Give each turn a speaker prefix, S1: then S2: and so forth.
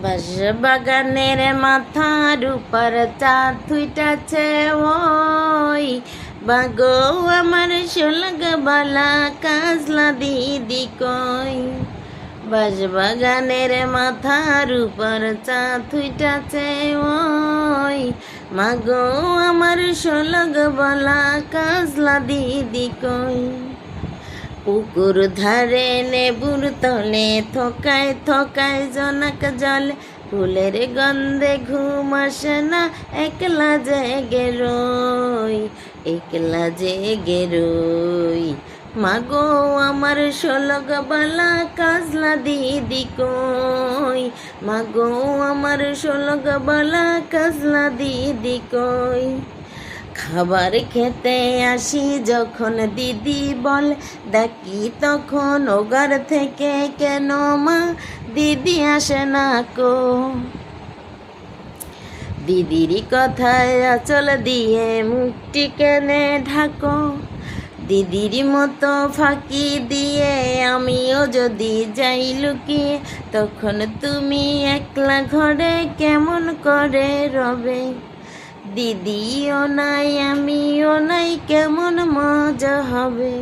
S1: বাগানের মাথার উপর চাঁদ ফুটেছে ওই বাগো আমার সোলগ বালা কাজলা দিদি কই। বাগানের মাথার উপর চাঁদ ফুটেছে ওই মাগো আমার সোলগ বালা কাজলা দিদি কই। পুকুর ধারে নেবুর তলে থকায় থকায় জনক জলে ফুলের গন্ধে ঘুম আসে না একলা জেগে রই একলা জেগে রই। মাগো আমার সোলগ বালা কাজলা দিদি কই। মাগো আমার সোলগ বালা কাজলা দিদি কই। খাবার খেতে আসি যখন দিদি বলে ডাকি তখন ওগার থেকে কেন মা দিদি আসে না কো। দিদির কথায় আঁচল দিয়ে মুখটি কেনে ঢাকো। দিদির মতো ফাঁকি দিয়ে আমিও যদি যাই লুকিয়ে তখন তুমি একলা ঘরে কেমন করে রবে। দিদিও নাই আমিও নাই কেমন মজা হবে।